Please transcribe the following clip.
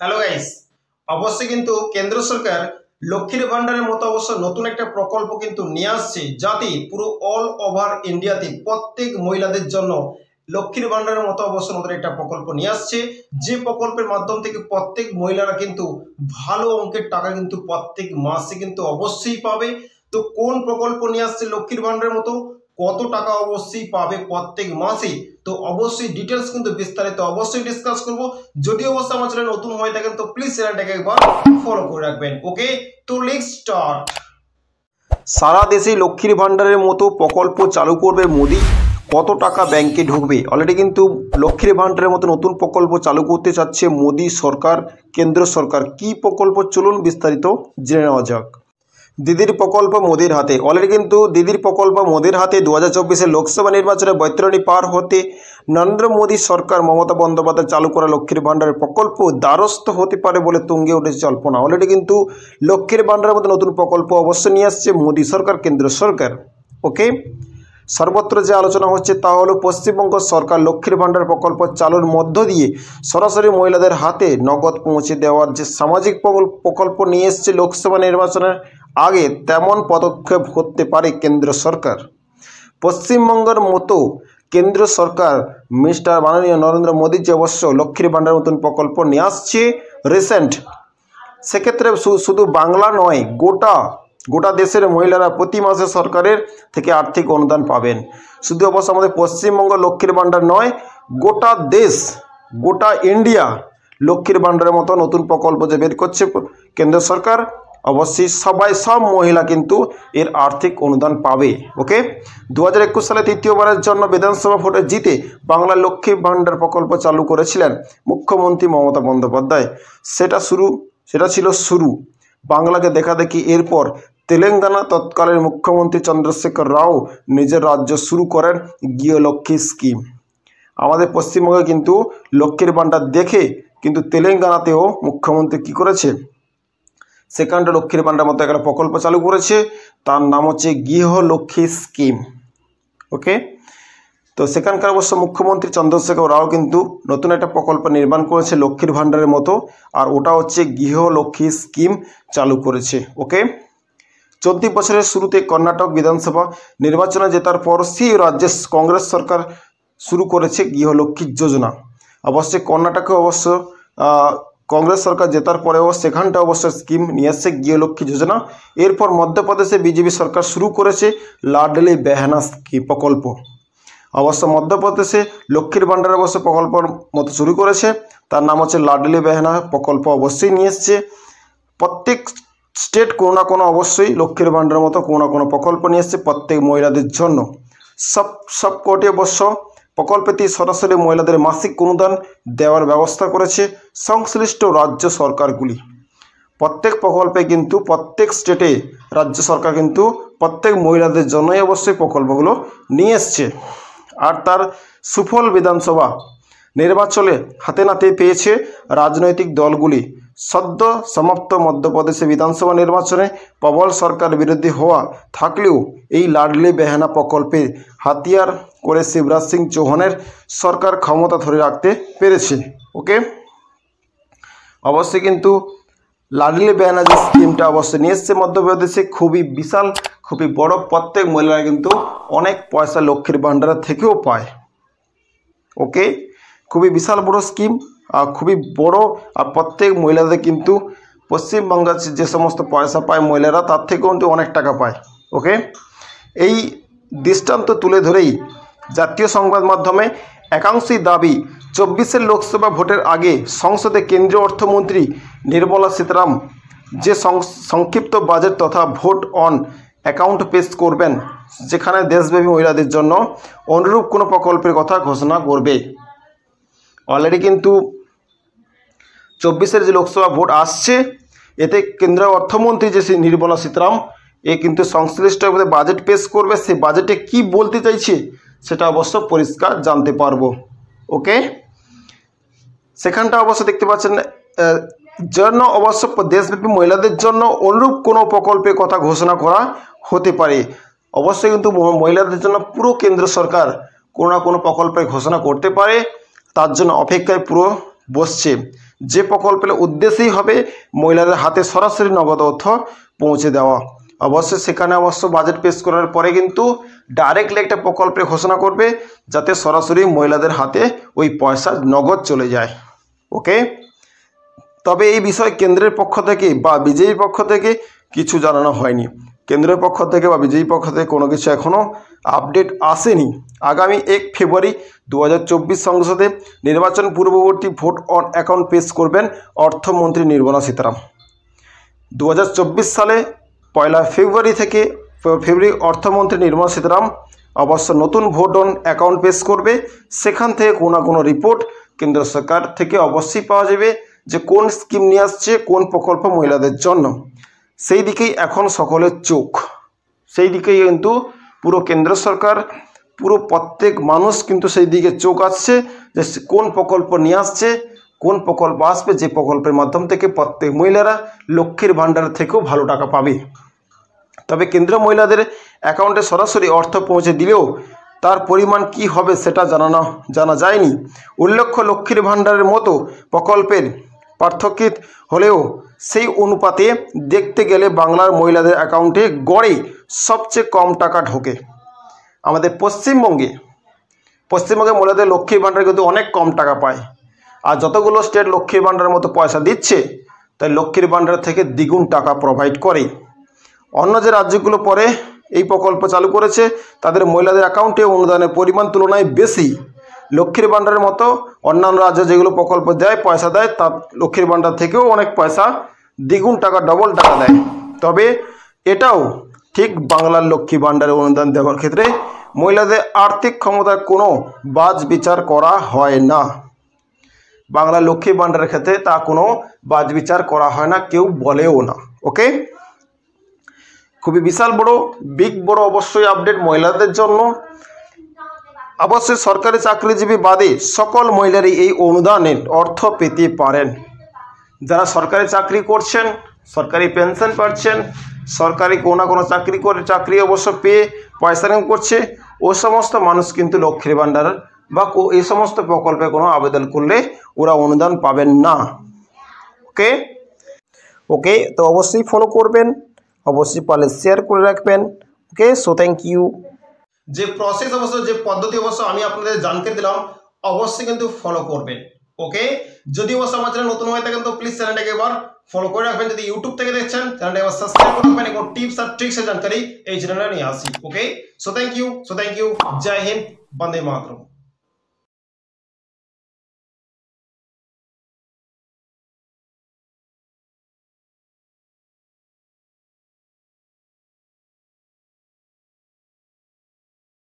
Hello guys, অবশ্যই কিন্তু কেন্দ্র সরকার লক্ষ্মীর ভান্ডারের মতো অবশ্য নতুন একটা প্রকল্প কিন্তু নিয়ে আসছে, যাতে পুরো অল ওভার ইন্ডিয়াতে প্রত্যেক মহিলাদের জন্য লক্ষ্মীর ভান্ডারের মতো অবশ্য নতুন একটা প্রকল্প নিয়ে আসছে। যে প্রকল্পের মাধ্যম থেকে প্রত্যেক মহিলারা কিন্তু ভালো অঙ্কের টাকা কিন্তু প্রত্যেক মাসে কিন্তু অবশ্যই পাবে। তো কোন প্রকল্প নিয়ে আসছে লক্ষ্মীর ভান্ডারের মতো, কত টাকা অবশ্যই পাবে প্রত্যেক মাসে, তো অবশ্যই ডিটেলস কিন্তু বিস্তারিত অবশ্যই ডিসকাস করব। যদি অবশ্যই আমার চ্যানেল নতুন হয়ে থাকেন তো প্লিজ চ্যানেলটাকে একবার ফলো করে রাখবেন। ওকে, তো লেটস স্টার্ট। সারা দেশে লক্ষ্মীর ভান্ডারের মতো প্রকল্প চালু করবে মোদি, কত টাকা ব্যাংকে ঢুকবে? অলরেডি কিন্তু লক্ষ্মীর ভান্ডারের মতো নতুন প্রকল্প চালু করতে চাচ্ছে মোদি সরকার, কেন্দ্র সরকার। কি প্রকল্প চলুন বিস্তারিত জেনে নেওয়া যাক। দিদির প্রকল্প মোদির হাতে। অলরেডি কিন্তু দিদির প্রকল্প মোদির হাতে। 2024 লোকসভা নির্বাচনে বৈতরণী পার হতে নরেন্দ্র মোদী সরকার মমতা বন্দ্যোপাধ্যায় চালু করা লক্ষ্মীর ভান্ডারের প্রকল্প দ্বারস্থ হতে পারে বলে তুঙ্গে উঠেছে জল্পনা। অলরেডি কিন্তু লক্ষ্মীর ভান্ডারের মতো নতুন প্রকল্প অবশ্যই নিয়ে আসছে মোদী সরকার, কেন্দ্র সরকার। ওকে, সর্বত্র যে আলোচনা হচ্ছে তা হলো পশ্চিমবঙ্গ সরকার লক্ষ্মীর ভান্ডার প্রকল্প চালুর মধ্য দিয়ে সরাসরি মহিলাদের হাতে নগদ পৌঁছে দেওয়ার যে সামাজিক প্রকল্প নিয়ে এসছে লোকসভা নির্বাচনের আগে, তেমন পদক্ষেপ হতে পারে কেন্দ্র সরকার। পশ্চিমবঙ্গের মতো কেন্দ্র সরকার মিস্টার মাননীয় নরেন্দ্র মোদী যে অবশ্য লক্ষ্মীর ভান্ডার নতুন প্রকল্প নিয়ে আসছে রিসেন্ট, সেক্ষেত্রে শুধু বাংলা নয়, গোটা দেশের মহিলারা প্রতি মাসে সরকারের থেকে আর্থিক অনুদান পাবেন। শুধু অবশ্য আমাদের পশ্চিমবঙ্গ লক্ষ্মীর ভান্ডার নয়, গোটা দেশ, গোটা ইন্ডিয়া লক্ষ্মীর ভান্ডারের মতো নতুন প্রকল্প যে বের করছে কেন্দ্র সরকার, অবশ্যই সব মহিলা কিন্তু এর আর্থিক অনুদান পাবে। ওকে, 2021 সালে তৃতীয়বারের জন্য বিধানসভা ভোটে জিতে বাংলার লক্ষ্মী ভান্ডার প্রকল্প চালু করেছিলেন মুখ্যমন্ত্রী মমতা বন্দ্যোপাধ্যায়। সেটা ছিল শুরু। বাংলাকে দেখা দেখি এরপর তেলেঙ্গানা তৎকালীন মুখ্যমন্ত্রী চন্দ্রশেখর রাও নিজের রাজ্য শুরু করেন গৃহলক্ষ্মী স্কিম। আমাদের পশ্চিমবঙ্গে কিন্তু লক্ষ্মীর ভান্ডার দেখে কিন্তু তেলেঙ্গানাতেও মুখ্যমন্ত্রী কি করেছে, সেখানটা লক্ষ্মীর ভান্ডার মতো একটা প্রকল্প চালু করেছে, তার নাম হচ্ছে গৃহলক্ষ্মী স্কিম। ওকে, তো সেখানকার অবশ্য মুখ্যমন্ত্রী চন্দ্রশেখর রাও কিন্তু নতুন একটা প্রকল্প নির্মাণ করেছে লক্ষ্মীর ভান্ডারের মতো, আর ওটা হচ্ছে গৃহলক্ষ্মী স্কিম চালু করেছে। ওকে, চলতি বছরের শুরুতে কর্ণাটক বিধানসভা নির্বাচনে জেতার পর সেই রাজ্যে কংগ্রেস সরকার শুরু করেছে গৃহলক্ষ্মী যোজনা। অবশ্যই কর্ণাটকে অবশ্য কংগ্রেস সরকার জেতার পরেও সেখানটা অবশ্য স্কিম নিয়ে আসছে গৃহলক্ষ্মী যোজনা। এরপর মধ্যপ্রদেশে বিজেপি সরকার শুরু করেছে লাডলি বেহানা স্কিম প্রকল্প। অবশ্য মধ্যপ্রদেশে লক্ষ্মীর ভান্ডার অবশ্য প্রকল্পর মতো শুরু করেছে, তার নাম হচ্ছে লাডলি বেহানা প্রকল্প অবশ্যই নিয়ে এসছে। প্রত্যেক স্টেট কোনো না কোনো অবশ্যই লক্ষ্মীর ভান্ডারের মতো কোনো না কোনো প্রকল্প নিয়ে এসছে প্রত্যেক মহিলাদের জন্য। সব কোটি অবশ্য প্রকল্পটি সরাসরি মহিলাদের মাসিক অনুদান দেওয়ার ব্যবস্থা করেছে সংশ্লিষ্ট রাজ্য সরকারগুলি। প্রত্যেক প্রকল্পে কিন্তু প্রত্যেক স্টেটে রাজ্য সরকার কিন্তু প্রত্যেক মহিলাদের জন্যই অবশ্যই প্রকল্পগুলো নিয়ে এসছে। আর তার সুফল বিধানসভা নির্বাচনে হাতে নাতে পেয়েছে রাজনৈতিক দলগুলি। সদ্য সমাপ্ত মধ্যপ্রদেশে বিধানসভা নির্বাচনে প্রবল সরকার বিরোধী হওয়া থাকলেও এই লাডলি বেহানা প্রকল্পে হাতিয়ার করে শিবরাজ সিং চৌহানের সরকার ক্ষমতা ধরে রাখতে পেরেছে। ওকে, অবশ্যই কিন্তু লাডলি বেহানা যে স্কিমটা অবশ্যই নিয়ে এসছে মধ্যপ্রদেশে, খুবই বিশাল, খুবই বড়। প্রত্যেক মহিলারা কিন্তু অনেক পয়সা লক্ষ্মীর ভান্ডারের থেকেও পায়। ওকে, খুবই বিশাল বড় স্কিম আর খুবই বড়। আর প্রত্যেক মহিলাদের কিন্তু পশ্চিমবঙ্গের যে সমস্ত পয়সা পায় মহিলারা, তার থেকেও কিন্তু অনেক টাকা পায়। ওকে, এই দৃষ্টান্ত তুলে ধরেই জাতীয় সংবাদ মাধ্যমে একাংশই দাবি 24 লোকসভা ভোটের আগে সংসদে কেন্দ্রীয় অর্থমন্ত্রী নির্মলা সীতারামন যে সংক্ষিপ্ত বাজেট তথা ভোট অন অ্যাকাউন্ট পেশ করবেন, যেখানে দেশব্যাপী মহিলাদের জন্য অনুরূপ কোনো প্রকল্পের কথা ঘোষণা করবে। অলরেডি কিন্তু 24 যে লোকসভা ভোট আসছে, এতে কেন্দ্রীয় অর্থমন্ত্রী যে নির্মলা সীতারামন এ কিন্তু সংশ্লিষ্ট বাজেট পেশ করবে। সেই বাজেটে কি বলতে চাইছে সেটা অবশ্য পরিষ্কার জানতে পারবো। ওকে, সেখানটা অবশ্য দেখতে পাচ্ছেন জন্য অবশ্য দেশব্যাপী মহিলাদের জন্য অনুরূপ কোনো প্রকল্পের কথা ঘোষণা করা হতে পারে। অবশ্যই কিন্তু মহিলাদের জন্য পুরো কেন্দ্র সরকার কোনো না কোনো প্রকল্পের ঘোষণা করতে পারে, তার জন্য অপেক্ষায় পুরো বসছে। যে প্রকল্পের উদ্দেশ্যই হবে মহিলাদের হাতে সরাসরি নগদ অর্থ পৌঁছে দেওয়া। অবশ্যই সেখানে বাজেট পেশ করার পরে কিন্তু ডাইরেক্টলি একটা প্রকল্পের ঘোষণা করবে যাতে সরাসরি মহিলাদের হাতে ওই পয়সা নগদ চলে যায়। ওকে, তবে এই বিষয়ে কেন্দ্রের পক্ষ থেকে বা বিজেপির পক্ষ থেকে কিছু জানানো হয়নি। কেন্দ্রের পক্ষ থেকে বা বিজেপির পক্ষ থেকে কোনো কিছু এখনও আপডেট আসেনি। আগামী 1 ফেব্রুয়ারি 2024 সংসদে নির্বাচন পূর্ববর্তী ভোট অন অ্যাকাউন্ট পেশ করবেন অর্থমন্ত্রী নির্মলা সীতারামন। 2024 সালে 1 ফেব্রুয়ারি থেকে অর্থমন্ত্রী নির্মলা সীতারামন অবশ্য নতুন ভোট অন অ্যাকাউন্ট পেশ করবে। সেখান থেকে কোনো না কোনো রিপোর্ট কেন্দ্র সরকার থেকে অবশ্যই পাওয়া যাবে যে কোন স্কিম নিয়ে আসছে, কোন প্রকল্প মহিলাদের জন্য। সেই দিকেই এখন সকলের চোখ, সেই দিকেই কিন্তু পুরো কেন্দ্র সরকার, পুরো প্রত্যেক মানুষ কিন্তু সেই দিকে চোখ আসছে যে কোন প্রকল্প নিয়ে আসছে, কোন প্রকল্প আসবে, যে প্রকল্পের মাধ্যম থেকে প্রত্যেক মহিলারা লক্ষ্মীর ভাণ্ডার থেকেও ভালো টাকা পাবে। তবে কেন্দ্রীয় মহিলাদের অ্যাকাউন্টে সরাসরি অর্থ পৌঁছে দিলেও তার পরিমাণ কি হবে সেটা জানা যায়নি। উল্লেখ্য, লক্ষ্মীর ভাণ্ডারের মতো প্রকল্পের পার্থক্য হলেও সেই অনুপাতে দেখতে গেলে বাংলার মহিলাদের অ্যাকাউন্টে গড়ে সবচেয়ে কম টাকা ঢোকে। আমাদের পশ্চিমবঙ্গে মহিলাদের লক্ষ্মীর ভাণ্ডারে কিন্তু অনেক কম টাকা পায়। আর যতগুলো স্টেট লক্ষ্মীর ভাণ্ডারের মতো পয়সা দিচ্ছে, তাই লক্ষ্মীর ভাণ্ডার থেকে দ্বিগুণ টাকা প্রোভাইড করে। অন্য যে রাজ্যগুলো পরে এই প্রকল্প চালু করেছে তাদের মহিলাদের অ্যাকাউন্টে অনুদানের পরিমাণ তুলনায় বেশি। লক্ষ্মীর ভাণ্ডারের মতো অন্যান্য রাজ্যে যেগুলো প্রকল্প দেয়, পয়সা দেয়, তার লক্ষ্মীর ভাণ্ডার থেকেও অনেক পয়সা, দ্বিগুণ টাকা, ডবল টাকা দেয়। তবে এটাও ঠিক বাংলার লক্ষ্মী ভাণ্ডারে অনুদান দেওয়ার ক্ষেত্রে মহিলাদের আর্থিক ক্ষমতার কোনো বাজ বিচার করা হয় না। বাংলা লক্ষ্মী ভাণ্ডারের ক্ষেত্রে তা কোনো বাজ বিচার করা হয় না, কেউ বলেও না। ওকে, খুবই বিশাল বড় অবশ্যই আপডেট মহিলাদের জন্য। অবশ্যই সরকারি চাকরিজীবী বাদে সকল মহিলারই এই অনুদানের অর্থ পেতে পারেন। যারা সরকারি চাকরি করছেন, সরকারি পেনশন পাচ্ছেন, সরকারি কোনো না কোনো চাকরি অবশ্য পেয়ে পয়সা ইনকাম করছে, ও সমস্ত মানুষ কিন্তু লক্ষ্মীর ভাণ্ডার বা এই সমস্ত প্রকল্পে কোনো আবেদন করলে ওরা অনুদান পাবেন না। ওকে, তো অবশ্যই ফলো করবেন, অবশ্যই পারলে শেয়ার করে রাখবেন। ওকে, সো থ্যাংক ইউ। যে প্রসেস যে পদ্ধতি আমি আপনাদের জানকে দিলাম, অবশ্যই কিন্তু ফলো করবেন। ওকে, যদি আমার চ্যানেল নতুন হয়ে থাকেন তো প্লিজ চ্যানেলটাকে একবার ফলো করে রাখবেন। যদি ইউটিউব থেকে দেখছেন চ্যানেলটা একবার সাবস্ক্রাইব করে রাখবেন, এবং টিপস আর ট্রিক্সের জানকারি এই চ্যানেলে নিয়ে আসি। Okay, so thank you. জয় হিন্দ, বন্দে মাতরম।